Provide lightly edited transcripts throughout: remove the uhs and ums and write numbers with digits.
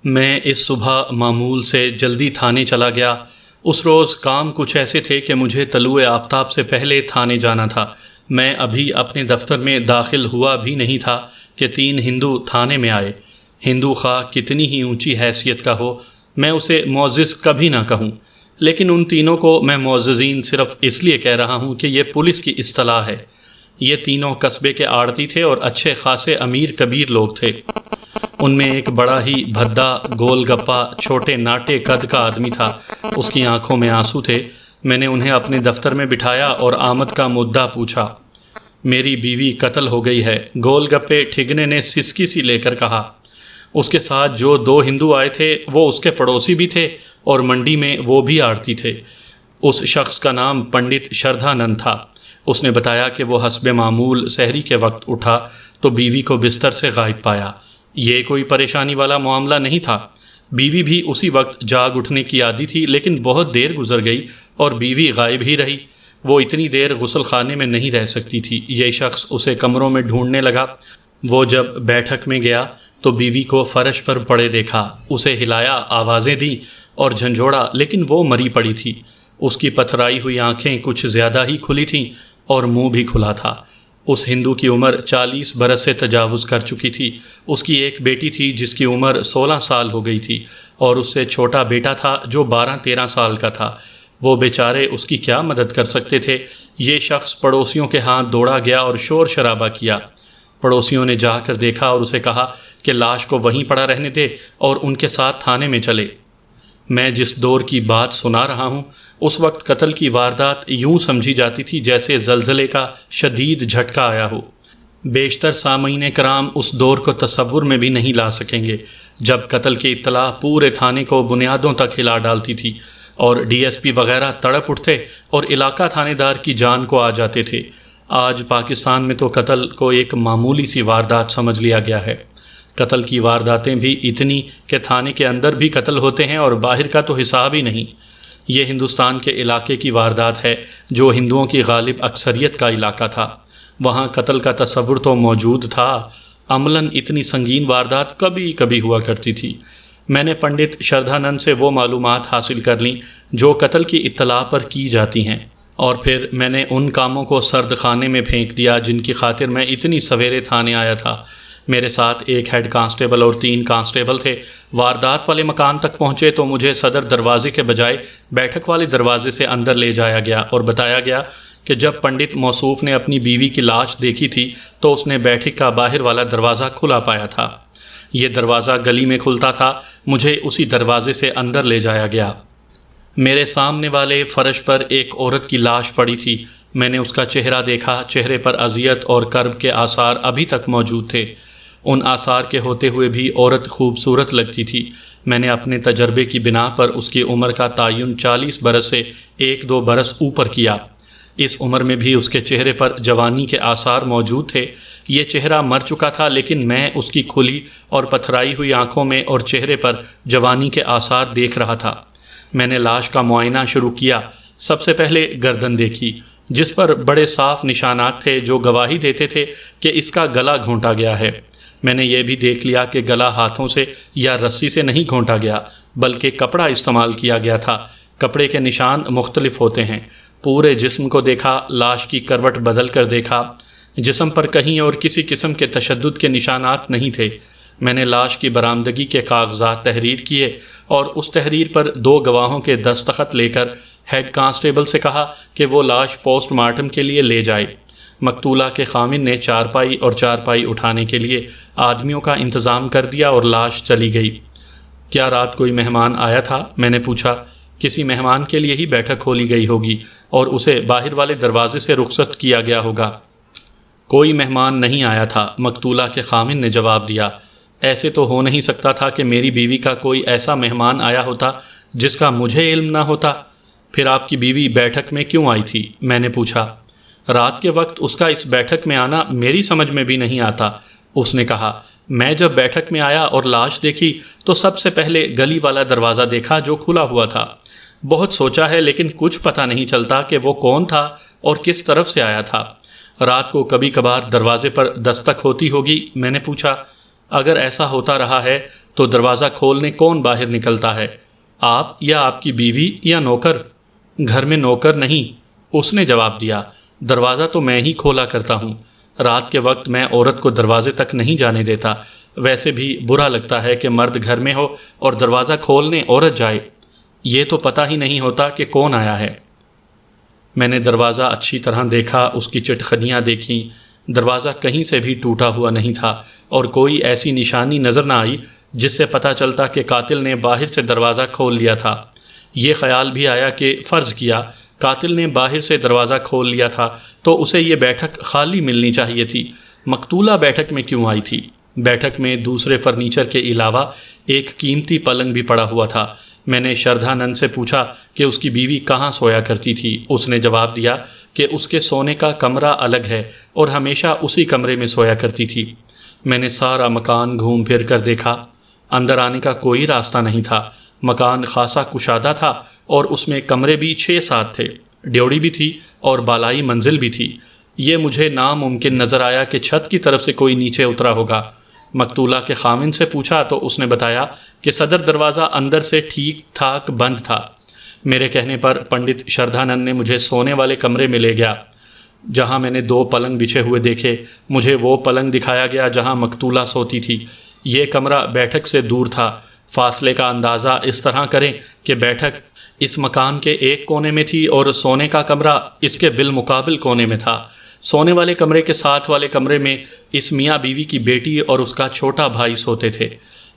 میں اس صبح معمول سے جلدی تھانے چلا گیا۔ اس روز کام کچھ ایسے تھے کہ مجھے طلوع آفتاب سے پہلے تھانے جانا تھا۔ میں ابھی اپنے دفتر میں داخل ہوا بھی نہیں تھا کہ 3 ہندو تھانے میں آئے۔ ہندو خواہ کتنی ہی اونچی حیثیت کا ہو، میں اسے معزز کبھی نہ کہوں، لیکن ان تینوں کو میں معززین صرف اس لیے کہہ رہا ہوں کہ یہ پولیس کی اصطلاح ہے۔ یہ تینوں قصبے کے آڑتی تھے اور اچھے خاصے امیر کبیر لوگ تھے۔ ان میں ایک بڑا ہی بھدا گول گپا چھوٹے ناٹے قد کا آدمی تھا۔ اس کی آنکھوں میں آنسو تھے۔ میں نے انہیں اپنے دفتر میں بٹھایا اور آمد کا مدعا پوچھا۔ میری بیوی قتل ہو گئی ہے، گول گپے ٹھگنے نے سسکی سی لے کر کہا۔ اس کے ساتھ جو 2 ہندو آئے تھے وہ اس کے پڑوسی بھی تھے اور منڈی میں وہ بھی آڑتی تھے۔ اس شخص کا نام پنڈت شردھانند تھا۔ اس نے بتایا کہ وہ حسب معمول سحری کے وقت اٹھا تو بیوی کو بستر سے غائب پایا۔ یہ کوئی پریشانی والا معاملہ نہیں تھا۔ بیوی بھی اسی وقت جاگ اٹھنے کی عادی تھی، لیکن بہت دیر گزر گئی اور بیوی غائب ہی رہی۔ وہ اتنی دیر غسل خانے میں نہیں رہ سکتی تھی۔ یہ شخص اسے کمروں میں ڈھونڈنے لگا۔ وہ جب بیٹھک میں گیا تو بیوی کو فرش پر پڑے دیکھا۔ اسے ہلایا، آوازیں دیں اور جھنجھوڑا، لیکن وہ مری پڑی تھی۔ اس کی پتھرائی ہوئی آنکھیں کچھ زیادہ ہی کھلی تھیں اور منہ بھی کھلا تھا۔ اس ہندو کی عمر 40 برس سے تجاوز کر چکی تھی۔ اس کی ایک بیٹی تھی جس کی عمر 16 سال ہو گئی تھی اور اس سے چھوٹا بیٹا تھا جو 12-13 سال کا تھا۔ وہ بیچارے اس کی کیا مدد کر سکتے تھے؟ یہ شخص پڑوسیوں کے ہاں دوڑا گیا اور شور شرابہ کیا۔ پڑوسیوں نے جا کر دیکھا اور اسے کہا کہ لاش کو وہیں پڑا رہنے دے اور ان کے ساتھ تھانے میں چلے۔ میں جس دور کی بات سنا رہا ہوں، اس وقت قتل کی واردات یوں سمجھی جاتی تھی جیسے زلزلے کا شدید جھٹکا آیا ہو۔ بیشتر سامعین کرام اس دور کو تصور میں بھی نہیں لا سکیں گے جب قتل کی اطلاع پورے تھانے کو بنیادوں تک ہلا ڈالتی تھی اور ڈی ایس پی وغیرہ تڑپ اٹھتے اور علاقہ تھانے دار کی جان کو آ جاتے تھے۔ آج پاکستان میں تو قتل کو ایک معمولی سی واردات سمجھ لیا گیا ہے۔ قتل کی وارداتیں بھی اتنی کہ تھانے کے اندر بھی قتل ہوتے ہیں اور باہر کا تو حساب ہی نہیں۔ یہ ہندوستان کے علاقے کی واردات ہے جو ہندوؤں کی غالب اکثریت کا علاقہ تھا۔ وہاں قتل کا تصور تو موجود تھا، عملاً اتنی سنگین واردات کبھی کبھی ہوا کرتی تھی۔ میں نے پنڈت شردھانند سے وہ معلومات حاصل کر لیں جو قتل کی اطلاع پر کی جاتی ہیں، اور پھر میں نے ان کاموں کو سرد خانے میں پھینک دیا جن کی خاطر میں اتنی سویرے تھانے آیا تھا۔ میرے ساتھ ایک ہیڈ کانسٹیبل اور 3 کانسٹیبل تھے۔ واردات والے مکان تک پہنچے تو مجھے صدر دروازے کے بجائے بیٹھک والے دروازے سے اندر لے جایا گیا اور بتایا گیا کہ جب پنڈت موصوف نے اپنی بیوی کی لاش دیکھی تھی تو اس نے بیٹھک کا باہر والا دروازہ کھلا پایا تھا۔ یہ دروازہ گلی میں کھلتا تھا۔ مجھے اسی دروازے سے اندر لے جایا گیا۔ میرے سامنے والے فرش پر ایک عورت کی لاش پڑی تھی۔ میں نے اس کا چہرہ دیکھا۔ چہرے پر اذیت اور کرب کے آثار ابھی تک موجود تھے۔ ان آثار کے ہوتے ہوئے بھی عورت خوبصورت لگتی تھی۔ میں نے اپنے تجربے کی بنا پر اس کی عمر کا تعین 40 برس سے 1-2 برس اوپر کیا۔ اس عمر میں بھی اس کے چہرے پر جوانی کے آثار موجود تھے۔ یہ چہرہ مر چکا تھا، لیکن میں اس کی کھلی اور پتھرائی ہوئی آنکھوں میں اور چہرے پر جوانی کے آثار دیکھ رہا تھا۔ میں نے لاش کا معائنہ شروع کیا۔ سب سے پہلے گردن دیکھی، جس پر بڑے صاف نشانات تھے جو گواہی دیتے تھے کہ اس کا گلا گھونٹا گیا ہے۔ میں نے یہ بھی دیکھ لیا کہ گلا ہاتھوں سے یا رسی سے نہیں گھونٹا گیا، بلکہ کپڑا استعمال کیا گیا تھا۔ کپڑے کے نشان مختلف ہوتے ہیں۔ پورے جسم کو دیکھا، لاش کی کروٹ بدل کر دیکھا۔ جسم پر کہیں اور کسی قسم کے تشدد کے نشانات نہیں تھے۔ میں نے لاش کی برآمدگی کے کاغذات تحریر کیے اور اس تحریر پر 2 گواہوں کے دستخط لے کر ہیڈ کانسٹیبل سے کہا کہ وہ لاش پوسٹ مارٹم کے لیے لے جائے۔ مقتولہ کے خامن نے چارپائی اور چارپائی اٹھانے کے لیے آدمیوں کا انتظام کر دیا اور لاش چلی گئی۔ کیا رات کوئی مہمان آیا تھا؟ میں نے پوچھا۔ کسی مہمان کے لیے ہی بیٹھک کھولی گئی ہوگی اور اسے باہر والے دروازے سے رخصت کیا گیا ہوگا۔ کوئی مہمان نہیں آیا تھا، مقتولہ کے خامن نے جواب دیا۔ ایسے تو ہو نہیں سکتا تھا کہ میری بیوی کا کوئی ایسا مہمان آیا ہوتا جس کا مجھے علم نہ ہوتا۔ پھر آپ کی بیوی بیٹھک میں کیوں آئی تھی؟ میں نے پوچھا۔ رات کے وقت اس کا اس بیٹھک میں آنا میری سمجھ میں بھی نہیں آتا، اس نے کہا۔ میں جب بیٹھک میں آیا اور لاش دیکھی تو سب سے پہلے گلی والا دروازہ دیکھا جو کھلا ہوا تھا۔ بہت سوچا ہے لیکن کچھ پتہ نہیں چلتا کہ وہ کون تھا اور کس طرف سے آیا تھا۔ رات کو کبھی کبھار دروازے پر دستک ہوتی ہوگی؟ میں نے پوچھا۔ اگر ایسا ہوتا رہا ہے تو دروازہ کھولنے کون باہر نکلتا ہے؟ آپ یا آپ کی بیوی یا نوکر؟ گھر میں نوکر نہیں، اس نے جواب دیا، دروازہ تو میں ہی کھولا کرتا ہوں۔ رات کے وقت میں عورت کو دروازے تک نہیں جانے دیتا، ویسے بھی برا لگتا ہے کہ مرد گھر میں ہو اور دروازہ کھولنے عورت جائے، یہ تو پتہ ہی نہیں ہوتا کہ کون آیا ہے۔ میں نے دروازہ اچھی طرح دیکھا، اس کی چٹخنیاں دیکھیں، دروازہ کہیں سے بھی ٹوٹا ہوا نہیں تھا اور کوئی ایسی نشانی نظر نہ آئی جس سے پتہ چلتا کہ قاتل نے باہر سے دروازہ کھول لیا تھا۔ یہ خیال بھی آیا کہ فرض کیا قاتل نے باہر سے دروازہ کھول لیا تھا تو اسے یہ بیٹھک خالی ملنی چاہیے تھی، مقتولہ بیٹھک میں کیوں آئی تھی؟ بیٹھک میں دوسرے فرنیچر کے علاوہ ایک قیمتی پلنگ بھی پڑا ہوا تھا۔ میں نے شردھا نند سے پوچھا کہ اس کی بیوی کہاں سویا کرتی تھی۔ اس نے جواب دیا کہ اس کے سونے کا کمرہ الگ ہے اور ہمیشہ اسی کمرے میں سویا کرتی تھی۔ میں نے سارا مکان گھوم پھر کر دیکھا، اندر آنے کا کوئی راستہ نہیں تھا۔ مکان خاصا کشادہ تھا اور اس میں کمرے بھی 6-7 تھے، ڈیوڑی بھی تھی اور بالائی منزل بھی تھی۔ یہ مجھے ناممکن نظر آیا کہ چھت کی طرف سے کوئی نیچے اترا ہوگا۔ مقتولہ کے خاوند سے پوچھا تو اس نے بتایا کہ صدر دروازہ اندر سے ٹھیک ٹھاک بند تھا۔ میرے کہنے پر پنڈت شردھانند نے مجھے سونے والے کمرے میں لے گیا، جہاں میں نے 2 پلنگ بچھے ہوئے دیکھے۔ مجھے وہ پلنگ دکھایا گیا جہاں مقتولہ سوتی تھی۔ یہ کمرہ بیٹھک سے دور تھا۔ فاصلے کا اندازہ اس طرح کریں کہ بیٹھک اس مکان کے ایک کونے میں تھی اور سونے کا کمرہ اس کے بالمقابل کونے میں تھا۔ سونے والے کمرے کے ساتھ والے کمرے میں اس میاں بیوی کی بیٹی اور اس کا چھوٹا بھائی سوتے تھے۔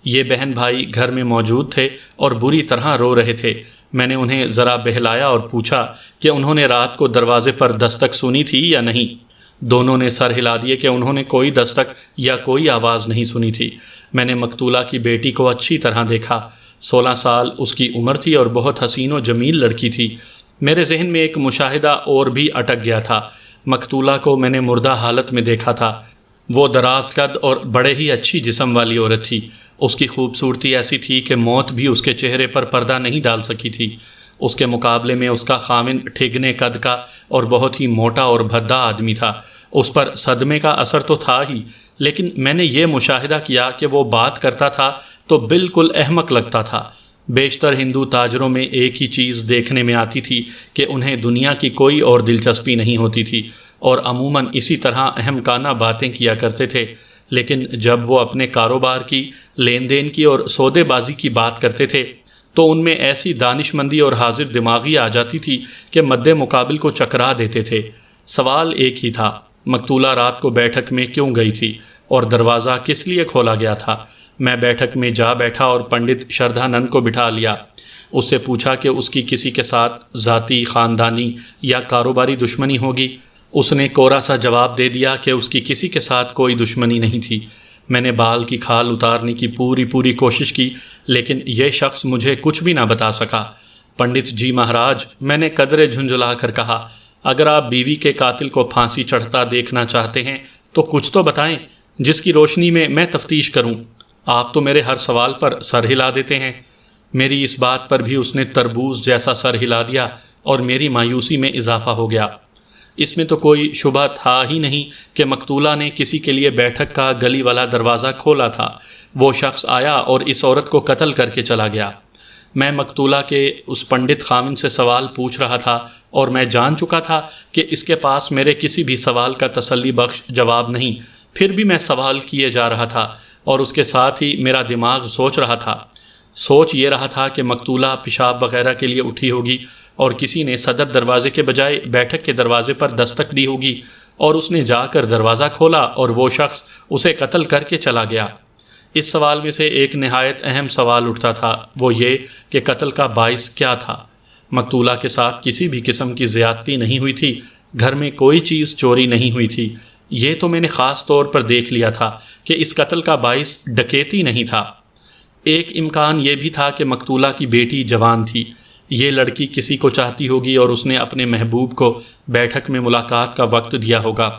یہ بہن بھائی گھر میں موجود تھے اور بری طرح رو رہے تھے۔ میں نے انہیں ذرا بہلایا اور پوچھا کہ انہوں نے رات کو دروازے پر دستک سنی تھی یا نہیں۔ دونوں نے سر ہلا دیے کہ انہوں نے کوئی دستک یا کوئی آواز نہیں سنی تھی۔ میں نے مقتولہ کی بیٹی کو اچھی طرح دیکھا۔ 16 سال اس کی عمر تھی اور بہت حسین و جمیل لڑکی تھی۔ میرے ذہن میں ایک مشاہدہ اور بھی اٹک گیا تھا۔ مقتولہ کو میں نے مردہ حالت میں دیکھا تھا۔ وہ دراز قد اور بڑے ہی اچھی جسم والی عورت تھی۔ اس کی خوبصورتی ایسی تھی کہ موت بھی اس کے چہرے پر پردہ نہیں ڈال سکی تھی۔ اس کے مقابلے میں اس کا خاوند ٹھگنے قد کا اور بہت ہی موٹا اور بھدا آدمی تھا۔ اس پر صدمے کا اثر تو تھا ہی، لیکن میں نے یہ مشاہدہ کیا کہ وہ بات کرتا تھا تو بالکل احمق لگتا تھا۔ بیشتر ہندو تاجروں میں ایک ہی چیز دیکھنے میں آتی تھی کہ انہیں دنیا کی کوئی اور دلچسپی نہیں ہوتی تھی اور عموماً اسی طرح احمقانہ باتیں کیا کرتے تھے، لیکن جب وہ اپنے کاروبار کی، لین دین کی اور سودے بازی کی بات کرتے تھے تو ان میں ایسی دانش مندی اور حاضر دماغی آ جاتی تھی کہ مد مقابل کو چکرا دیتے تھے۔ سوال ایک ہی تھا، مقتولہ رات کو بیٹھک میں کیوں گئی تھی اور دروازہ کس لیے کھولا گیا تھا؟ میں بیٹھک میں جا بیٹھا اور پنڈت شردھانند کو بٹھا لیا۔ اس سے پوچھا کہ اس کی کسی کے ساتھ ذاتی، خاندانی یا کاروباری دشمنی ہوگی۔ اس نے کورا سا جواب دے دیا کہ اس کی کسی کے ساتھ کوئی دشمنی نہیں تھی۔ میں نے بال کی کھال اتارنے کی پوری کوشش کی، لیکن یہ شخص مجھے کچھ بھی نہ بتا سکا۔ پنڈت جی مہاراج، میں نے قدرے جھنجھلا کر کہا، اگر آپ بیوی کے قاتل کو پھانسی چڑھتا دیکھنا چاہتے ہیں تو کچھ تو بتائیں جس کی روشنی میں میں تفتیش کروں۔ آپ تو میرے ہر سوال پر سر ہلا دیتے ہیں۔ میری اس بات پر بھی اس نے تربوز جیسا سر ہلا دیا اور میری مایوسی میں اضافہ ہو گیا۔ اس میں تو کوئی شبہ تھا ہی نہیں کہ مقتولہ نے کسی کے لیے بیٹھک کا گلی والا دروازہ کھولا تھا۔ وہ شخص آیا اور اس عورت کو قتل کر کے چلا گیا۔ میں مقتولہ کے اس پنڈت خاوند سے سوال پوچھ رہا تھا اور میں جان چکا تھا کہ اس کے پاس میرے کسی بھی سوال کا تسلی بخش جواب نہیں، پھر بھی میں سوال کیے جا رہا تھا اور اس کے ساتھ ہی میرا دماغ سوچ رہا تھا۔ سوچ یہ رہا تھا کہ مقتولہ پیشاب وغیرہ کے لیے اٹھی ہوگی اور کسی نے صدر دروازے کے بجائے بیٹھک کے دروازے پر دستک دی ہوگی اور اس نے جا کر دروازہ کھولا اور وہ شخص اسے قتل کر کے چلا گیا۔ اس سوال میں سے ایک نہایت اہم سوال اٹھتا تھا، وہ یہ کہ قتل کا باعث کیا تھا۔ مقتولہ کے ساتھ کسی بھی قسم کی زیادتی نہیں ہوئی تھی، گھر میں کوئی چیز چوری نہیں ہوئی تھی۔ یہ تو میں نے خاص طور پر دیکھ لیا تھا کہ اس قتل کا باعث ڈکیتی نہیں تھا۔ ایک امکان یہ بھی تھا کہ مقتولہ کی بیٹی جوان تھی۔ یہ لڑکی کسی کو چاہتی ہوگی اور اس نے اپنے محبوب کو بیٹھک میں ملاقات کا وقت دیا ہوگا۔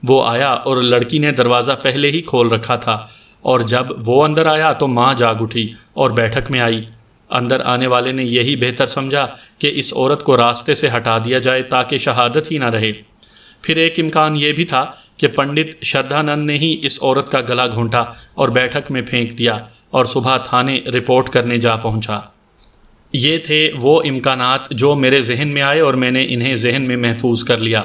وہ آیا اور لڑکی نے دروازہ پہلے ہی کھول رکھا تھا، اور جب وہ اندر آیا تو ماں جاگ اٹھی اور بیٹھک میں آئی۔ اندر آنے والے نے یہی بہتر سمجھا کہ اس عورت کو راستے سے ہٹا دیا جائے تاکہ شہادت ہی نہ رہے۔ پھر ایک امکان یہ بھی تھا کہ پنڈت شردھانند نے ہی اس عورت کا گلا گھونٹا اور بیٹھک میں پھینک دیا اور صبح تھانے رپورٹ کرنے جا پہنچا۔ یہ تھے وہ امکانات جو میرے ذہن میں آئے اور میں نے انہیں ذہن میں محفوظ کر لیا۔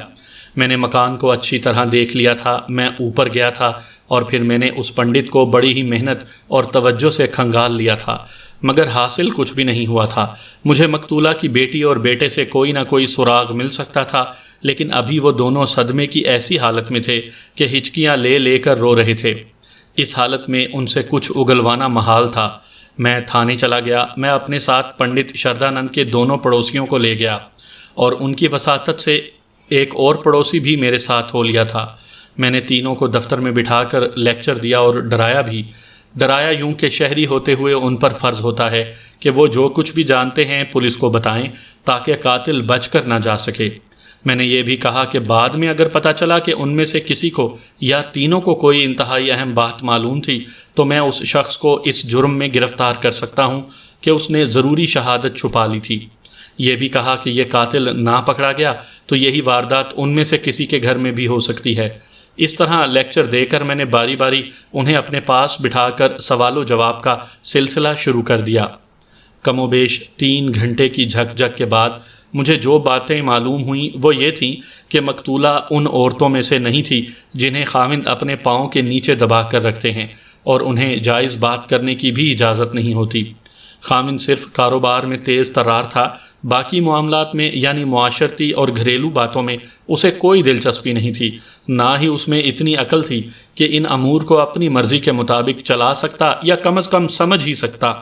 میں نے مکان کو اچھی طرح دیکھ لیا تھا، میں اوپر گیا تھا اور پھر میں نے اس پنڈت کو بڑی ہی محنت اور توجہ سے کھنگال لیا تھا، مگر حاصل کچھ بھی نہیں ہوا تھا۔ مجھے مقتولہ کی بیٹی اور بیٹے سے کوئی نہ کوئی سراغ مل سکتا تھا، لیکن ابھی وہ دونوں صدمے کی ایسی حالت میں تھے کہ ہچکیاں لے لے کر رو رہے تھے۔ اس حالت میں ان سے کچھ اگلوانا محال تھا۔ میں تھانے چلا گیا۔ میں اپنے ساتھ پنڈت شردھانند کے دونوں پڑوسیوں کو لے گیا اور ان کی وساطت سے ایک اور پڑوسی بھی میرے ساتھ ہو لیا تھا۔ میں نے تینوں کو دفتر میں بٹھا کر لیکچر دیا اور ڈرایا بھی، ڈرایا یوں کہ شہری ہوتے ہوئے ان پر فرض ہوتا ہے کہ وہ جو کچھ بھی جانتے ہیں پولیس کو بتائیں تاکہ قاتل بچ کر نہ جا سکے۔ میں نے یہ بھی کہا کہ بعد میں اگر پتہ چلا کہ ان میں سے کسی کو یا تینوں کو کوئی انتہائی اہم بات معلوم تھی تو میں اس شخص کو اس جرم میں گرفتار کر سکتا ہوں کہ اس نے ضروری شہادت چھپا لی تھی۔ یہ بھی کہا کہ یہ قاتل نہ پکڑا گیا تو یہی واردات ان میں سے کسی کے گھر میں بھی ہو سکتی ہے۔ اس طرح لیکچر دے کر میں نے باری باری انہیں اپنے پاس بٹھا کر سوال و جواب کا سلسلہ شروع کر دیا۔ کم و بیش 3 گھنٹے کی جھک جھک کے بعد مجھے جو باتیں معلوم ہوئیں وہ یہ تھیں کہ مقتولہ ان عورتوں میں سے نہیں تھی جنہیں خاوند اپنے پاؤں کے نیچے دبا کر رکھتے ہیں اور انہیں جائز بات کرنے کی بھی اجازت نہیں ہوتی۔ خاوند صرف کاروبار میں تیز ترار تھا، باقی معاملات میں یعنی معاشرتی اور گھریلو باتوں میں اسے کوئی دلچسپی نہیں تھی، نہ ہی اس میں اتنی عقل تھی کہ ان امور کو اپنی مرضی کے مطابق چلا سکتا یا کم از کم سمجھ ہی سکتا۔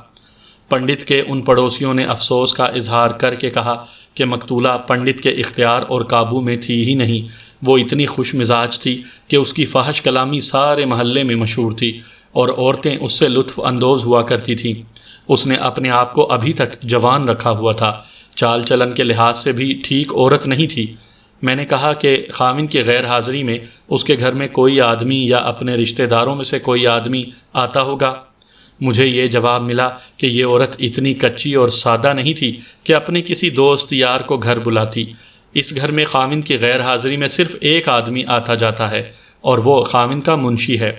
پنڈت کے ان پڑوسیوں نے افسوس کا اظہار کر کے کہا کہ مقتولہ پنڈت کے اختیار اور قابو میں تھی ہی نہیں، وہ اتنی خوش مزاج تھی کہ اس کی فحش کلامی سارے محلے میں مشہور تھی اور عورتیں اس سے لطف اندوز ہوا کرتی تھیں۔ اس نے اپنے آپ کو ابھی تک جوان رکھا ہوا تھا، چال چلن کے لحاظ سے بھی ٹھیک عورت نہیں تھی۔ میں نے کہا کہ خاوند کی غیر حاضری میں اس کے گھر میں کوئی آدمی یا اپنے رشتہ داروں میں سے کوئی آدمی آتا ہوگا۔ مجھے یہ جواب ملا کہ یہ عورت اتنی کچی اور سادہ نہیں تھی کہ اپنے کسی دوست یار کو گھر بلاتی۔ اس گھر میں خاوند کی غیر حاضری میں صرف ایک آدمی آتا جاتا ہے اور وہ خاوند کا منشی ہے۔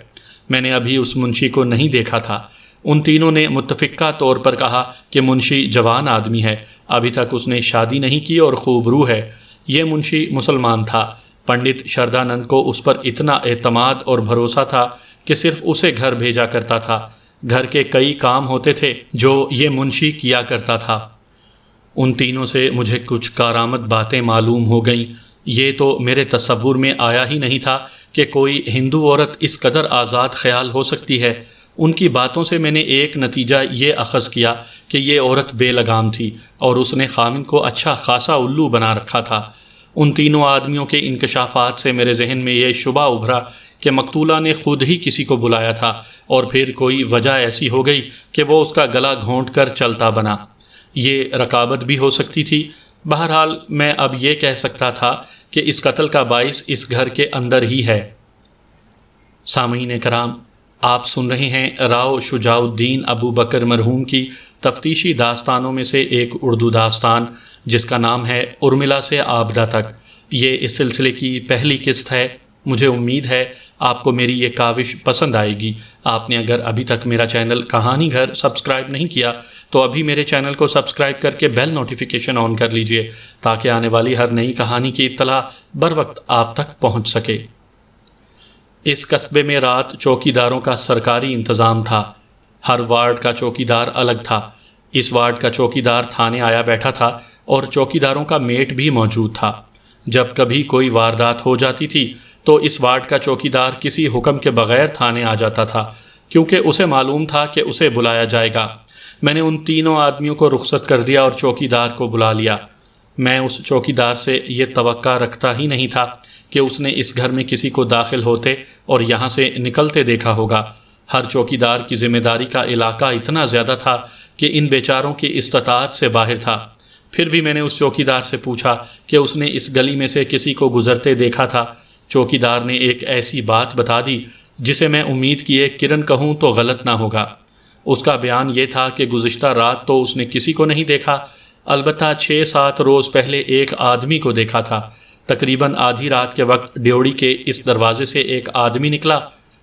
میں نے ابھی اس منشی کو نہیں دیکھا تھا۔ ان تینوں نے متفقہ طور پر کہا کہ منشی جوان آدمی ہے، ابھی تک اس نے شادی نہیں کی اور خوب روح ہے۔ یہ منشی مسلمان تھا۔ پنڈت شردھانند کو اس پر اتنا اعتماد اور بھروسہ تھا کہ صرف اسے گھر بھیجا کرتا تھا۔ گھر کے کئی کام ہوتے تھے جو یہ منشی کیا کرتا تھا۔ ان تینوں سے مجھے کچھ کارآمد باتیں معلوم ہو گئیں۔ یہ تو میرے تصور میں آیا ہی نہیں تھا کہ کوئی ہندو عورت اس قدر آزاد خیال ہو سکتی ہے۔ ان کی باتوں سے میں نے ایک نتیجہ یہ اخذ کیا کہ یہ عورت بے لگام تھی اور اس نے خاوند کو اچھا خاصا الو بنا رکھا تھا۔ ان تینوں آدمیوں کے انکشافات سے میرے ذہن میں یہ شبہ ابھرا کہ مقتولہ نے خود ہی کسی کو بلایا تھا اور پھر کوئی وجہ ایسی ہو گئی کہ وہ اس کا گلا گھونٹ کر چلتا بنا۔ یہ رقابت بھی ہو سکتی تھی۔ بہرحال میں اب یہ کہہ سکتا تھا کہ اس قتل کا باعث اس گھر کے اندر ہی ہے۔ سامعین کرام، آپ سن رہے ہیں راؤ شجاع الدین ابو بکر مرحوم کی تفتیشی داستانوں میں سے ایک اردو داستان جس کا نام ہے ارملا سے آبدہ تک۔ یہ اس سلسلے کی پہلی قسط ہے۔ مجھے امید ہے آپ کو میری یہ کاوش پسند آئے گی۔ آپ نے اگر ابھی تک میرا چینل کہانی گھر سبسکرائب نہیں کیا تو ابھی میرے چینل کو سبسکرائب کر کے بیل نوٹیفیکیشن آن کر لیجئے تاکہ آنے والی ہر نئی کہانی کی اطلاع بر وقت آپ تک پہنچ سکے۔ اس قصبے میں رات چوکی داروں کا سرکاری انتظام تھا۔ ہر وارڈ کا چوکی دار الگ تھا۔ اس وارڈ کا چوکی دار تھانے آیا بیٹھا تھا اور چوکی داروں کا میٹ بھی موجود تھا۔ جب کبھی کوئی واردات ہو جاتی تھی تو اس وارڈ کا چوکی دار کسی حکم کے بغیر تھانے آ جاتا تھا کیونکہ اسے معلوم تھا کہ اسے بلایا جائے گا۔ میں نے ان تینوں آدمیوں کو رخصت کر دیا اور چوکی دار کو بلا لیا۔ میں اس چوکی دار سے یہ توقع رکھتا ہی نہیں تھا کہ اس نے اس گھر میں کسی کو داخل ہوتے اور یہاں سے نکلتے دیکھا ہوگا۔ ہر چوکی دار کی ذمہ داری کا علاقہ اتنا زیادہ تھا کہ ان بیچاروں کی استطاعت سے باہر تھا۔ پھر بھی میں نے اس چوکی دار سے پوچھا کہ اس نے اس گلی میں سے کسی کو گزرتے دیکھا تھا۔ چوکی دار نے ایک ایسی بات بتا دی جسے میں امید کیے کرن کہوں تو غلط نہ ہوگا۔ اس کا بیان یہ تھا کہ گزشتہ رات تو اس نے کسی کو نہیں دیکھا، البتہ 6-7 روز پہلے ایک آدمی کو دیکھا تھا۔ تقریباً آدھی رات کے وقت ڈیوڑی کے اس دروازے سے ایک آدمی نکلا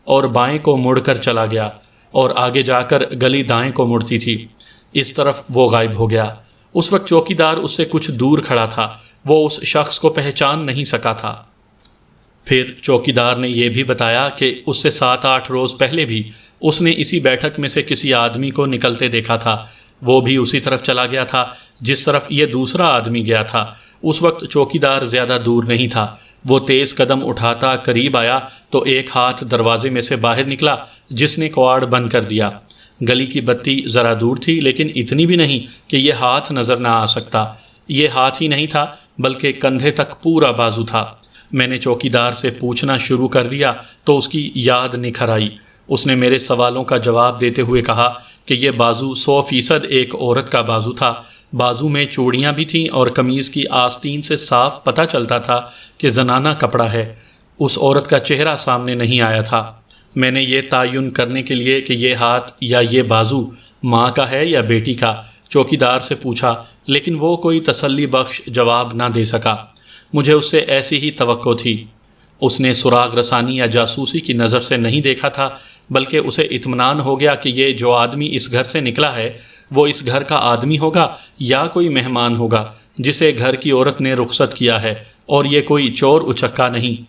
اور بائیں کو مڑ کر چلا گیا اور آگے جا کر گلی دائیں کو مڑتی تھی، اس طرف وہ غائب ہو گیا۔ اس وقت چوکیدار اس سے کچھ دور کھڑا تھا، وہ اس شخص کو پہچان نہیں سکا تھا۔ پھر چوکیدار نے یہ بھی بتایا کہ اس سے 7-8 روز پہلے بھی اس نے اسی بیٹھک میں سے کسی آدمی کو نکلتے دیکھا تھا، وہ بھی اسی طرف چلا گیا تھا جس طرف یہ دوسرا آدمی گیا تھا۔ اس وقت چوکیدار زیادہ دور نہیں تھا، وہ تیز قدم اٹھاتا قریب آیا تو ایک ہاتھ دروازے میں سے باہر نکلا جس نے کواڑ بند کر دیا۔ گلی کی بتی ذرا دور تھی لیکن اتنی بھی نہیں کہ یہ ہاتھ نظر نہ آ سکتا۔ یہ ہاتھ ہی نہیں تھا بلکہ کندھے تک پورا بازو تھا۔ میں نے چوکیدار سے پوچھنا شروع کر دیا تو اس کی یاد نکھر آئی۔ اس نے میرے سوالوں کا جواب دیتے ہوئے کہا کہ یہ بازو 100% ایک عورت کا بازو تھا۔ بازو میں چوڑیاں بھی تھیں اور قمیض کی آستین سے صاف پتہ چلتا تھا کہ زنانہ کپڑا ہے۔ اس عورت کا چہرہ سامنے نہیں آیا تھا۔ میں نے یہ تعین کرنے کے لیے کہ یہ ہاتھ یا یہ بازو ماں کا ہے یا بیٹی کا چوکیدار سے پوچھا، لیکن وہ کوئی تسلی بخش جواب نہ دے سکا۔ مجھے اس سے ایسی ہی توقع تھی۔ اس نے سراغ رسانی یا جاسوسی کی نظر سے نہیں دیکھا تھا، بلکہ اسے اطمینان ہو گیا کہ یہ جو آدمی اس گھر سے نکلا ہے وہ اس گھر کا آدمی ہوگا یا کوئی مہمان ہوگا جسے گھر کی عورت نے رخصت کیا ہے، اور یہ کوئی چور اچکا نہیں۔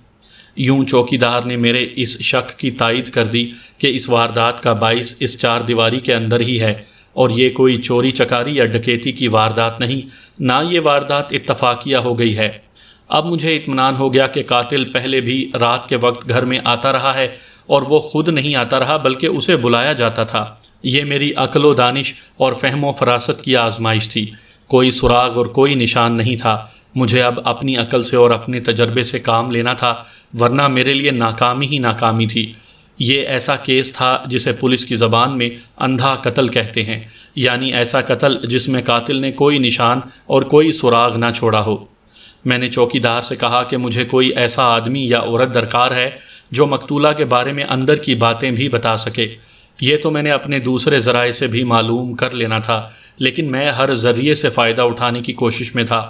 یوں چوکیدار نے میرے اس شک کی تائید کر دی کہ اس واردات کا باعث اس چار دیواری کے اندر ہی ہے، اور یہ کوئی چوری چکاری یا ڈکیتی کی واردات نہیں، نہ یہ واردات اتفاقیہ ہو گئی ہے۔ اب مجھے اطمینان ہو گیا کہ قاتل پہلے بھی رات کے وقت گھر میں آتا رہا ہے، اور وہ خود نہیں آتا رہا بلکہ اسے بلایا جاتا تھا۔ یہ میری عقل و دانش اور فہم و فراست کی آزمائش تھی۔ کوئی سراغ اور کوئی نشان نہیں تھا۔ مجھے اب اپنی عقل سے اور اپنے تجربے سے کام لینا تھا، ورنہ میرے لیے ناکامی ہی ناکامی تھی۔ یہ ایسا کیس تھا جسے پولیس کی زبان میں اندھا قتل کہتے ہیں، یعنی ایسا قتل جس میں قاتل نے کوئی نشان اور کوئی سراغ نہ چھوڑا ہو۔ میں نے چوکیدار سے کہا کہ مجھے کوئی ایسا آدمی یا عورت درکار ہے جو مقتولہ کے بارے میں اندر کی باتیں بھی بتا سکے۔ یہ تو میں نے اپنے دوسرے ذرائع سے بھی معلوم کر لینا تھا، لیکن میں ہر ذریعے سے فائدہ اٹھانے کی کوشش میں تھا۔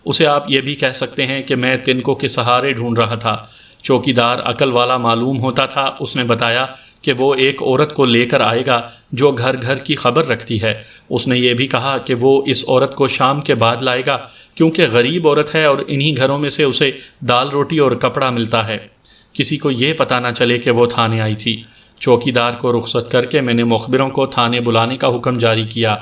اسے آپ یہ بھی کہہ سکتے ہیں کہ میں تنکوں کے سہارے ڈھونڈ رہا تھا۔ چوکیدار عقل والا معلوم ہوتا تھا۔ اس نے بتایا کہ وہ ایک عورت کو لے کر آئے گا جو گھر گھر کی خبر رکھتی ہے۔ اس نے یہ بھی کہا کہ وہ اس عورت کو شام کے بعد لائے گا کیونکہ غریب عورت ہے اور انہی گھروں میں سے اسے دال روٹی اور کپڑا ملتا ہے، کسی کو یہ پتہ نہ چلے کہ وہ تھانے آئی تھی۔ چوکیدار کو رخصت کر کے میں نے مخبروں کو تھانے بلانے کا حکم جاری کیا۔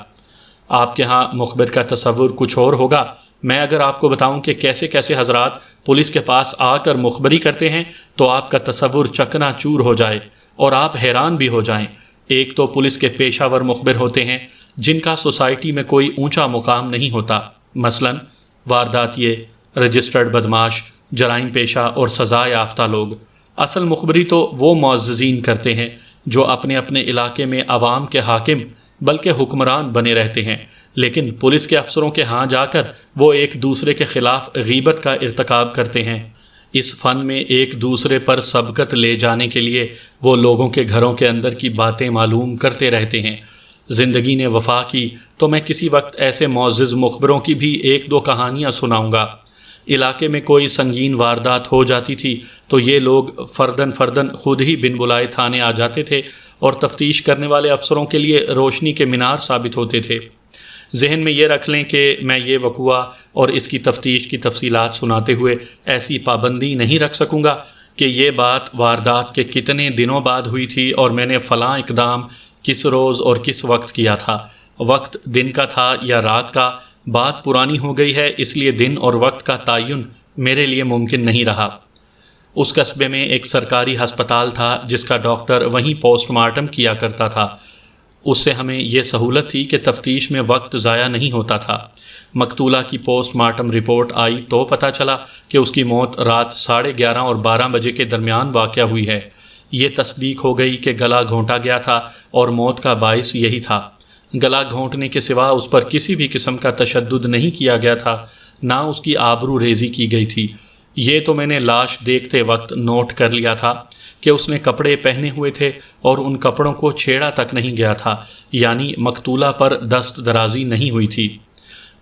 آپ کے ہاں مخبر کا تصور کچھ اور ہوگا۔ میں اگر آپ کو بتاؤں کہ کیسے کیسے حضرات پولیس کے پاس آ کر مخبری کرتے ہیں تو آپ کا تصور چکنا چور ہو جائے اور آپ حیران بھی ہو جائیں۔ ایک تو پولیس کے پیشہ ور مخبر ہوتے ہیں جن کا سوسائٹی میں کوئی اونچا مقام نہیں ہوتا، مثلاً وارداتیے، رجسٹرڈ بدماش، جرائم پیشہ اور سزا یافتہ لوگ۔ اصل مخبری تو وہ معززین کرتے ہیں جو اپنے اپنے علاقے میں عوام کے حاکم بلکہ حکمران بنے رہتے ہیں، لیکن پولیس کے افسروں کے ہاں جا کر وہ ایک دوسرے کے خلاف غیبت کا ارتکاب کرتے ہیں۔ اس فن میں ایک دوسرے پر سبقت لے جانے کے لیے وہ لوگوں کے گھروں کے اندر کی باتیں معلوم کرتے رہتے ہیں۔ زندگی نے وفا کی تو میں کسی وقت ایسے معزز مخبروں کی بھی ایک دو کہانیاں سناؤں گا۔ علاقے میں کوئی سنگین واردات ہو جاتی تھی تو یہ لوگ فردن فردن خود ہی بن بلائے تھانے آ جاتے تھے اور تفتیش کرنے والے افسروں کے لیے روشنی کے مینار ثابت ہوتے تھے۔ ذہن میں یہ رکھ لیں کہ میں یہ وقوعہ اور اس کی تفتیش کی تفصیلات سناتے ہوئے ایسی پابندی نہیں رکھ سکوں گا کہ یہ بات واردات کے کتنے دنوں بعد ہوئی تھی اور میں نے فلاں اقدام کس روز اور کس وقت کیا تھا۔ وقت دن کا تھا یا رات کا، بات پرانی ہو گئی ہے، اس لیے دن اور وقت کا تعین میرے لیے ممکن نہیں رہا۔ اس قصبے میں ایک سرکاری ہسپتال تھا جس کا ڈاکٹر وہیں پوسٹ مارٹم کیا کرتا تھا۔ اس سے ہمیں یہ سہولت تھی کہ تفتیش میں وقت ضائع نہیں ہوتا تھا۔ مقتولہ کی پوسٹ مارٹم رپورٹ آئی تو پتہ چلا کہ اس کی موت رات 11:30 اور 12 بجے کے درمیان واقع ہوئی ہے۔ یہ تصدیق ہو گئی کہ گلا گھونٹا گیا تھا اور موت کا باعث یہی تھا۔ گلا گھونٹنے کے سوا اس پر کسی بھی قسم کا تشدد نہیں کیا گیا تھا، نہ اس کی آبرو ریزی کی گئی تھی۔ یہ تو میں نے لاش دیکھتے وقت نوٹ کر لیا تھا کہ اس نے کپڑے پہنے ہوئے تھے اور ان کپڑوں کو چھیڑا تک نہیں گیا تھا، یعنی مقتولہ پر دست درازی نہیں ہوئی تھی۔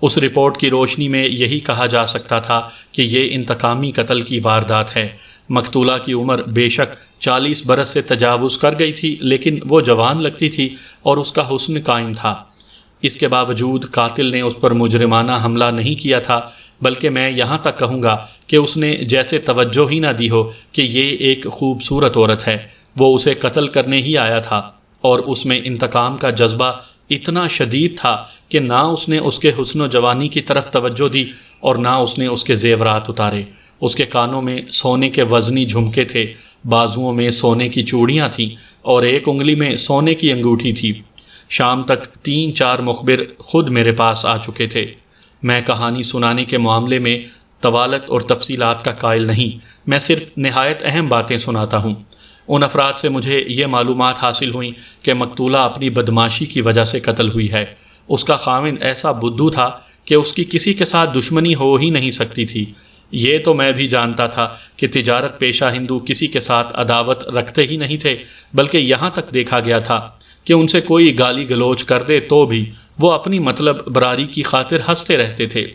اس رپورٹ کی روشنی میں یہی کہا جا سکتا تھا کہ یہ انتقامی قتل کی واردات ہے۔ مقتولہ کی عمر بے شک 40 برس سے تجاوز کر گئی تھی، لیکن وہ جوان لگتی تھی اور اس کا حسن قائم تھا۔ اس کے باوجود قاتل نے اس پر مجرمانہ حملہ نہیں کیا تھا، بلکہ میں یہاں تک کہوں گا کہ اس نے جیسے توجہ ہی نہ دی ہو کہ یہ ایک خوبصورت عورت ہے۔ وہ اسے قتل کرنے ہی آیا تھا، اور اس میں انتقام کا جذبہ اتنا شدید تھا کہ نہ اس نے اس کے حسن و جوانی کی طرف توجہ دی اور نہ اس نے اس کے زیورات اتارے۔ اس کے کانوں میں سونے کے وزنی جھمکے تھے، بازوؤں میں سونے کی چوڑیاں تھیں اور ایک انگلی میں سونے کی انگوٹھی تھی۔ شام تک 3-4 مخبر خود میرے پاس آ چکے تھے۔ میں کہانی سنانے کے معاملے میں طوالت اور تفصیلات کا قائل نہیں، میں صرف نہایت اہم باتیں سناتا ہوں۔ ان افراد سے مجھے یہ معلومات حاصل ہوئیں کہ مقتولہ اپنی بدماشی کی وجہ سے قتل ہوئی ہے۔ اس کا خاوند ایسا بدھو تھا کہ اس کی کسی کے ساتھ دشمنی ہو ہی نہیں سکتی تھی۔ یہ تو میں بھی جانتا تھا کہ تجارت پیشہ ہندو کسی کے ساتھ عداوت رکھتے ہی نہیں تھے، بلکہ یہاں تک دیکھا گیا تھا کہ ان سے کوئی گالی گلوچ کر دے تو بھی وہ اپنی مطلب براری کی خاطر ہنستے رہتے تھے۔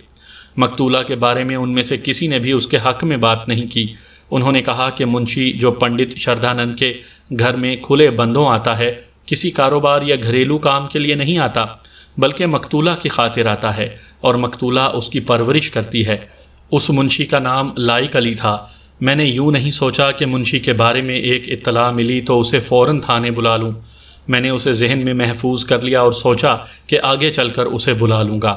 مقتولہ کے بارے میں ان میں سے کسی نے بھی اس کے حق میں بات نہیں کی۔ انہوں نے کہا کہ منشی جو پنڈت شردھانند کے گھر میں کھلے بندوں آتا ہے، کسی کاروبار یا گھریلو کام کے لیے نہیں آتا، بلکہ مقتولہ کی خاطر آتا ہے، اور مقتولہ اس کی پرورش کرتی ہے۔ اس منشی کا نام لائق علی تھا۔ میں نے یوں نہیں سوچا کہ منشی کے بارے میں ایک اطلاع ملی تو اسے فوراً تھانے بلا لوں۔ میں نے اسے ذہن میں محفوظ کر لیا اور سوچا کہ آگے چل کر اسے بلا لوں گا۔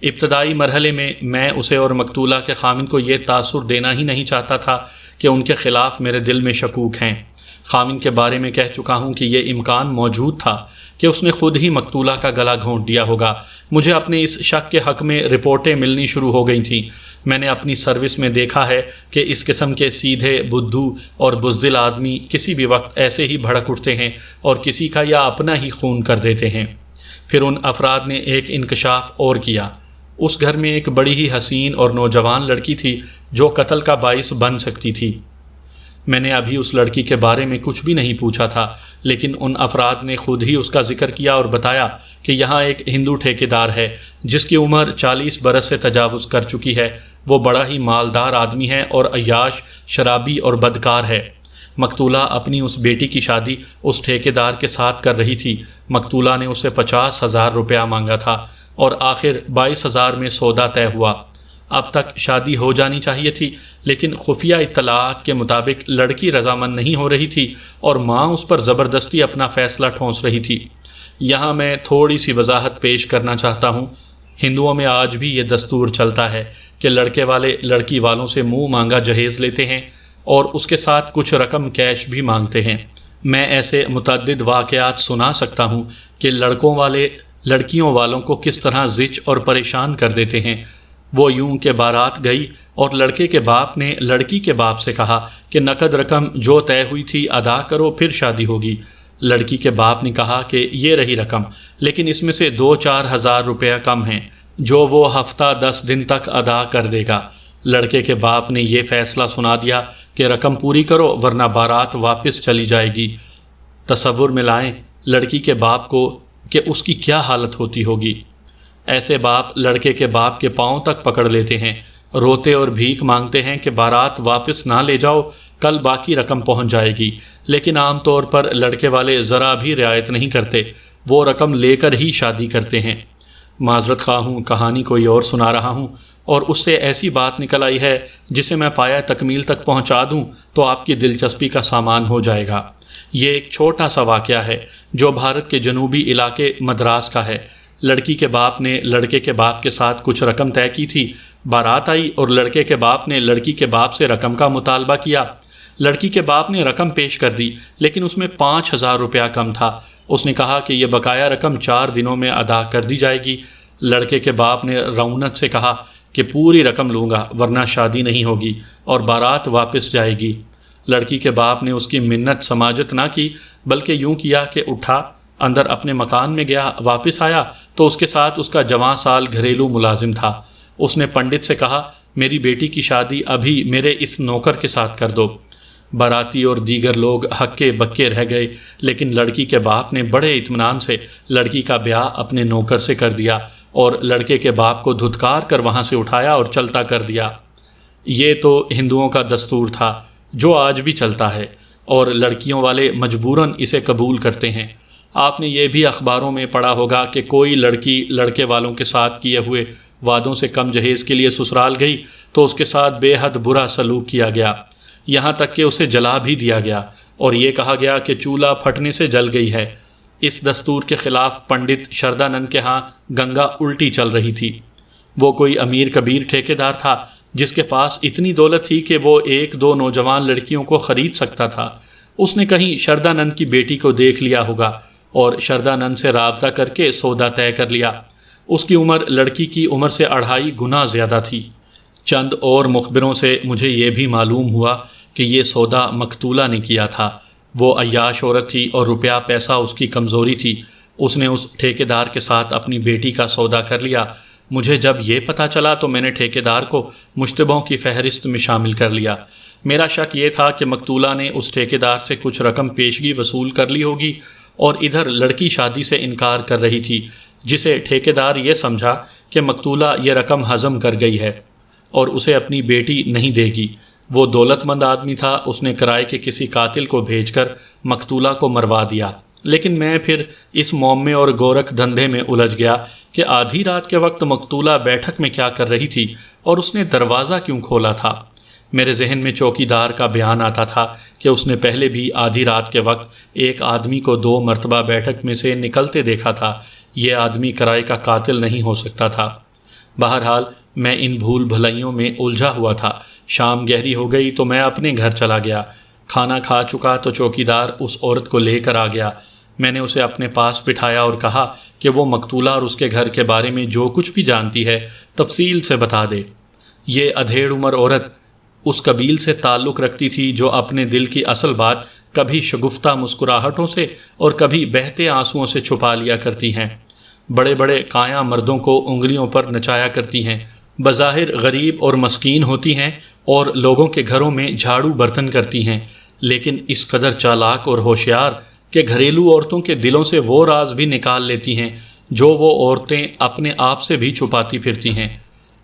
ابتدائی مرحلے میں اسے اور مقتولہ کے خاوند کو یہ تاثر دینا ہی نہیں چاہتا تھا کہ ان کے خلاف میرے دل میں شکوک ہیں۔ خاوند کے بارے میں کہہ چکا ہوں کہ یہ امکان موجود تھا کہ اس نے خود ہی مقتولہ کا گلا گھونٹ دیا ہوگا۔ مجھے اپنے اس شک کے حق میں رپورٹیں ملنی شروع ہو گئی تھیں۔ میں نے اپنی سروس میں دیکھا ہے کہ اس قسم کے سیدھے، بدھو اور بزدل آدمی کسی بھی وقت ایسے ہی بھڑک اٹھتے ہیں اور کسی کا یا اپنا ہی خون کر دیتے ہیں۔ پھر ان افراد نے ایک انکشاف اور کیا۔ اس گھر میں ایک بڑی ہی حسین اور نوجوان لڑکی تھی جو قتل کا باعث بن سکتی تھی۔ میں نے ابھی اس لڑکی کے بارے میں کچھ بھی نہیں پوچھا تھا، لیکن ان افراد نے خود ہی اس کا ذکر کیا اور بتایا کہ یہاں ایک ہندو ٹھیکیدار ہے جس کی عمر 40 برس سے تجاوز کر چکی ہے۔ وہ بڑا ہی مالدار آدمی ہے اور عیاش، شرابی اور بدکار ہے۔ مقتولہ اپنی اس بیٹی کی شادی اس ٹھیکیدار کے ساتھ کر رہی تھی۔ مقتولہ نے اسے 50,000 روپیہ مانگا تھا اور آخر 22,000 میں سودا طے ہوا۔ اب تک شادی ہو جانی چاہیے تھی، لیکن خفیہ اطلاعات کے مطابق لڑکی رضامند نہیں ہو رہی تھی اور ماں اس پر زبردستی اپنا فیصلہ ٹھونس رہی تھی۔ یہاں میں تھوڑی سی وضاحت پیش کرنا چاہتا ہوں۔ ہندوؤں میں آج بھی یہ دستور چلتا ہے کہ لڑکے والے لڑکی والوں سے منہ مانگا جہیز لیتے ہیں اور اس کے ساتھ کچھ رقم کیش بھی مانگتے ہیں۔ میں ایسے متعدد واقعات سنا سکتا ہوں کہ لڑکوں والے لڑکیوں والوں کو کس طرح زچ اور پریشان کر دیتے ہیں۔ وہ یوں کہ بارات گئی اور لڑکے کے باپ نے لڑکی کے باپ سے کہا کہ نقد رقم جو طے ہوئی تھی ادا کرو، پھر شادی ہوگی۔ لڑکی کے باپ نے کہا کہ یہ رہی رقم، لیکن اس میں سے 2-4 ہزار روپیہ کم ہیں جو وہ ہفتہ 10 دن تک ادا کر دے گا۔ لڑکے کے باپ نے یہ فیصلہ سنا دیا کہ رقم پوری کرو ورنہ بارات واپس چلی جائے گی۔ تصور میں لائیں لڑکی کے باپ کو کہ اس کی کیا حالت ہوتی ہوگی۔ ایسے باپ لڑکے کے باپ کے پاؤں تک پکڑ لیتے ہیں، روتے اور بھیک مانگتے ہیں کہ بارات واپس نہ لے جاؤ، کل باقی رقم پہنچ جائے گی، لیکن عام طور پر لڑکے والے ذرا بھی رعایت نہیں کرتے، وہ رقم لے کر ہی شادی کرتے ہیں۔ معذرت خواہ ہوں، کہانی کوئی اور سنا رہا ہوں اور اس سے ایسی بات نکل آئی ہے جسے میں پایہ تکمیل تک پہنچا دوں تو آپ کی دلچسپی کا سامان ہو جائے گا۔ یہ ایک چھوٹا سا واقعہ ہے جو بھارت کے جنوبی علاقے مدراس کا ہے۔ لڑکی کے باپ نے لڑکے کے باپ کے ساتھ کچھ رقم طے کی تھی۔ بارات آئی اور لڑکے کے باپ نے لڑکی کے باپ سے رقم کا مطالبہ کیا۔ لڑکی کے باپ نے رقم پیش کر دی، لیکن اس میں 5,000 روپیہ کم تھا۔ اس نے کہا کہ یہ بقایا رقم 4 دنوں میں ادا کر دی جائے گی۔ لڑکے کے باپ نے رعونت سے کہا کہ پوری رقم لوں گا ورنہ شادی نہیں ہوگی اور بارات واپس جائے گی۔ لڑکی کے باپ نے اس کی منت سماجت نہ کی، بلکہ یوں کیا کہ اٹھا، اندر اپنے مکان میں گیا، واپس آیا تو اس کے ساتھ اس کا جوان سال گھریلو ملازم تھا۔ اس نے پنڈت سے کہا میری بیٹی کی شادی ابھی میرے اس نوکر کے ساتھ کر دو۔ باراتی اور دیگر لوگ ہکے بکے رہ گئے، لیکن لڑکی کے باپ نے بڑے اطمینان سے لڑکی کا بیاہ اپنے نوکر سے کر دیا اور لڑکے کے باپ کو دھتکار کر وہاں سے اٹھایا اور چلتا کر دیا۔ یہ تو ہندوؤں کا دستور تھا جو آج بھی چلتا ہے، اور لڑکیوں والے مجبوراً اسے قبول کرتے ہیں۔ آپ نے یہ بھی اخباروں میں پڑھا ہوگا کہ کوئی لڑکی لڑکے والوں کے ساتھ کیے ہوئے وعدوں سے کم جہیز کے لیے سسرال گئی تو اس کے ساتھ بے حد برا سلوک کیا گیا، یہاں تک کہ اسے جلا بھی دیا گیا اور یہ کہا گیا کہ چولہا پھٹنے سے جل گئی ہے۔ اس دستور کے خلاف پنڈت شردانند کے ہاں گنگا الٹی چل رہی تھی۔ وہ کوئی امیر کبیر ٹھیکیدار تھا جس کے پاس اتنی دولت تھی کہ وہ ایک دو نوجوان لڑکیوں کو خرید سکتا تھا۔ اس نے کہیں شردانند کی بیٹی کو دیکھ لیا ہوگا اور شردانند سے رابطہ کر کے سودا طے کر لیا۔ اس کی عمر لڑکی کی عمر سے 2.5 گنا زیادہ تھی۔ چند اور مخبروں سے مجھے یہ بھی معلوم ہوا کہ یہ سودا مقتولہ نے کیا تھا۔ وہ عیاش عورت تھی اور روپیہ پیسہ اس کی کمزوری تھی۔ اس نے اس ٹھیکیدار کے ساتھ اپنی بیٹی کا سودا کر لیا۔ مجھے جب یہ پتہ چلا تو میں نے ٹھیکیدار کو مشتبہوں کی فہرست میں شامل کر لیا۔ میرا شک یہ تھا کہ مقتولہ نے اس ٹھیکیدار سے کچھ رقم پیشگی وصول کر لی ہوگی اور ادھر لڑکی شادی سے انکار کر رہی تھی، جسے ٹھیکیدار یہ سمجھا کہ مقتولہ یہ رقم ہضم کر گئی ہے اور اسے اپنی بیٹی نہیں دے گی۔ وہ دولت مند آدمی تھا، اس نے کرائے کے کسی قاتل کو بھیج کر مقتولہ کو مروا دیا۔ لیکن میں پھر اس معمے اور گورکھ دھندے میں الجھ گیا کہ آدھی رات کے وقت مقتولہ بیٹھک میں کیا کر رہی تھی اور اس نے دروازہ کیوں کھولا تھا۔ میرے ذہن میں چوکیدار کا بیان آتا تھا کہ اس نے پہلے بھی آدھی رات کے وقت ایک آدمی کو 2 مرتبہ بیٹھک میں سے نکلتے دیکھا تھا۔ یہ آدمی کرائے کا قاتل نہیں ہو سکتا تھا۔ بہرحال میں ان بھول بھلائیوں میں الجھا ہوا تھا۔ شام گہری ہو گئی تو میں اپنے گھر چلا گیا۔ کھانا کھا چکا تو چوکیدار اس عورت کو لے کر آ گیا۔ میں نے اسے اپنے پاس بٹھایا اور کہا کہ وہ مقتولہ اور اس کے گھر کے بارے میں جو کچھ بھی جانتی ہے تفصیل سے بتا دے۔ یہ ادھیڑ عمر عورت اس قبیل سے تعلق رکھتی تھی جو اپنے دل کی اصل بات کبھی شگفتہ مسکراہٹوں سے اور کبھی بہتے آنسوؤں سے چھپا لیا کرتی ہیں۔ بڑے بڑے کایاں مردوں کو انگلیوں پر نچایا کرتی ہیں، بظاہر غریب اور مسکین ہوتی ہیں اور لوگوں کے گھروں میں جھاڑو برتن کرتی ہیں، لیکن اس قدر چالاک اور ہوشیار کہ گھریلو عورتوں کے دلوں سے وہ راز بھی نکال لیتی ہیں جو وہ عورتیں اپنے آپ سے بھی چھپاتی پھرتی ہیں۔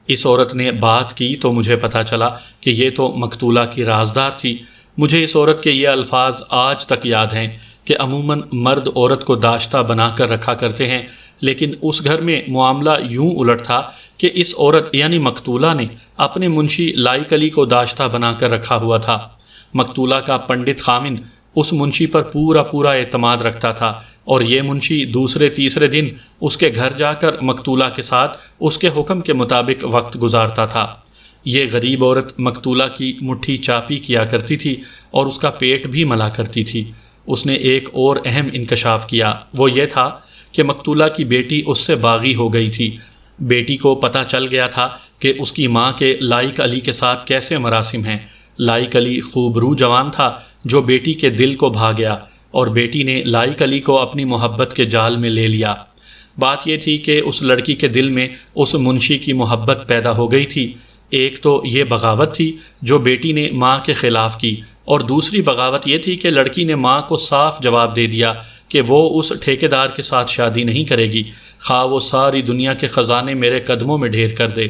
اس عورت نے بات کی تو مجھے پتہ چلا کہ یہ تو مقتولہ کی رازدار تھی۔ مجھے اس عورت کے یہ الفاظ آج تک یاد ہیں کہ عموماً مرد عورت کو داشتہ بنا کر رکھا کرتے ہیں، لیکن اس گھر میں معاملہ یوں الٹ تھا کہ اس عورت یعنی مقتولہ نے اپنے منشی لائق علی کو داشتہ بنا کر رکھا ہوا تھا۔ مقتولہ کا پنڈت خامند اس منشی پر پورا اعتماد رکھتا تھا اور یہ منشی دوسرے تیسرے دن اس کے گھر جا کر مقتولہ کے ساتھ اس کے حکم کے مطابق وقت گزارتا تھا۔ یہ غریب عورت مقتولہ کی مٹھی چاپی کیا کرتی تھی اور اس کا پیٹ بھی ملا کرتی تھی۔ اس نے ایک اور اہم انکشاف کیا، وہ یہ تھا کہ مقتولہ کی بیٹی اس سے باغی ہو گئی تھی۔ بیٹی کو پتہ چل گیا تھا کہ اس کی ماں کے لائق علی کے ساتھ کیسے مراسم ہیں۔ لائق علی خوبرو جوان تھا جو بیٹی کے دل کو بھا گیا اور بیٹی نے لائق علی کو اپنی محبت کے جال میں لے لیا۔ بات یہ تھی کہ اس لڑکی کے دل میں اس منشی کی محبت پیدا ہو گئی تھی۔ ایک تو یہ بغاوت تھی جو بیٹی نے ماں کے خلاف کی، اور دوسری بغاوت یہ تھی کہ لڑکی نے ماں کو صاف جواب دے دیا کہ وہ اس ٹھیکیدار کے ساتھ شادی نہیں کرے گی، خواہ وہ ساری دنیا کے خزانے میرے قدموں میں ڈھیر کر دے۔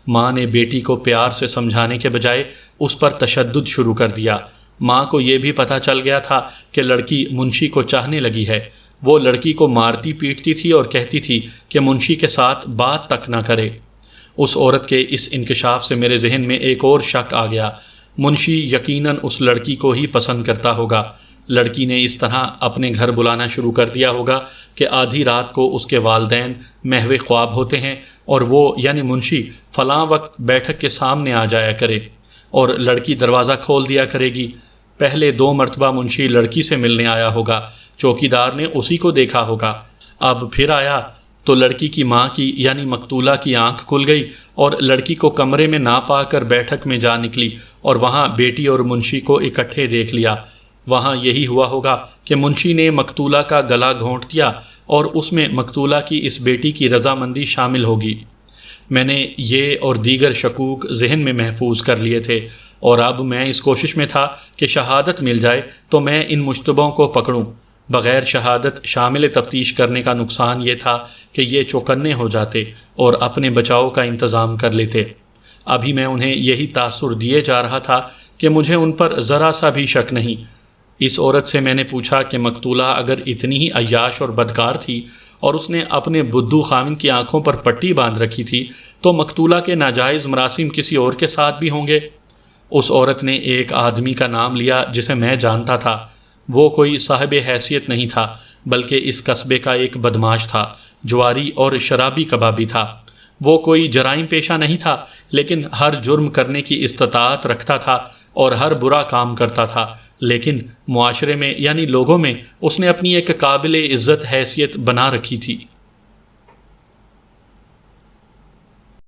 ماں نے بیٹی کو پیار سے سمجھانے کے بجائے اس پر تشدد شروع کر دیا۔ ماں کو یہ بھی پتہ چل گیا تھا کہ لڑکی منشی کو چاہنے لگی ہے۔ وہ لڑکی کو مارتی پیٹتی تھی اور کہتی تھی کہ منشی کے ساتھ بات تک نہ کرے۔ اس عورت کے اس انکشاف سے میرے ذہن میں ایک اور شک آ گیا۔ منشی یقیناً اس لڑکی کو ہی پسند کرتا ہوگا۔ لڑکی نے اس طرح اپنے گھر بلانا شروع کر دیا ہوگا کہ آدھی رات کو اس کے والدین محو خواب ہوتے ہیں اور وہ یعنی منشی فلاں وقت بیٹھک کے سامنے آ جایا کرے اور لڑکی دروازہ کھول دیا کرے گی۔ پہلے 2 مرتبہ منشی لڑکی سے ملنے آیا ہوگا، چوکیدار نے اسی کو دیکھا ہوگا۔ اب پھر آیا تو لڑکی کی ماں کی یعنی مقتولہ کی آنکھ کھل گئی اور لڑکی کو کمرے میں نہ پا کر بیٹھک میں جا نکلی اور وہاں بیٹی اور منشی کو اکٹھے دیکھ لیا۔ وہاں یہی ہوا ہوگا کہ منشی نے مقتولہ کا گلا گھونٹ دیا اور اس میں مقتولہ کی اس بیٹی کی رضامندی شامل ہوگی۔ میں نے یہ اور دیگر شکوک ذہن میں محفوظ کر لیے تھے اور اب میں اس کوشش میں تھا کہ شہادت مل جائے تو میں ان مشتبہوں کو پکڑوں۔ بغیر شہادت شامل تفتیش کرنے کا نقصان یہ تھا کہ یہ چوکنے ہو جاتے اور اپنے بچاؤ کا انتظام کر لیتے۔ ابھی میں انہیں یہی تاثر دیے جا رہا تھا کہ مجھے ان پر ذرا سا بھی شک نہیں۔ اس عورت سے میں نے پوچھا کہ مقتولہ اگر اتنی ہی عیاش اور بدکار تھی اور اس نے اپنے بدو خاوند کی آنکھوں پر پٹی باندھ رکھی تھی تو مقتولہ کے ناجائز مراسم کسی اور کے ساتھ بھی ہوں گے۔ اس عورت نے ایک آدمی کا نام لیا جسے میں جانتا تھا۔ وہ کوئی صاحب حیثیت نہیں تھا بلکہ اس قصبے کا ایک بدماش تھا، جواری اور شرابی کبابی تھا۔ وہ کوئی جرائم پیشہ نہیں تھا لیکن ہر جرم کرنے کی استطاعت رکھتا تھا اور ہر برا کام کرتا تھا، لیکن معاشرے میں یعنی لوگوں میں اس نے اپنی ایک قابل عزت حیثیت بنا رکھی تھی۔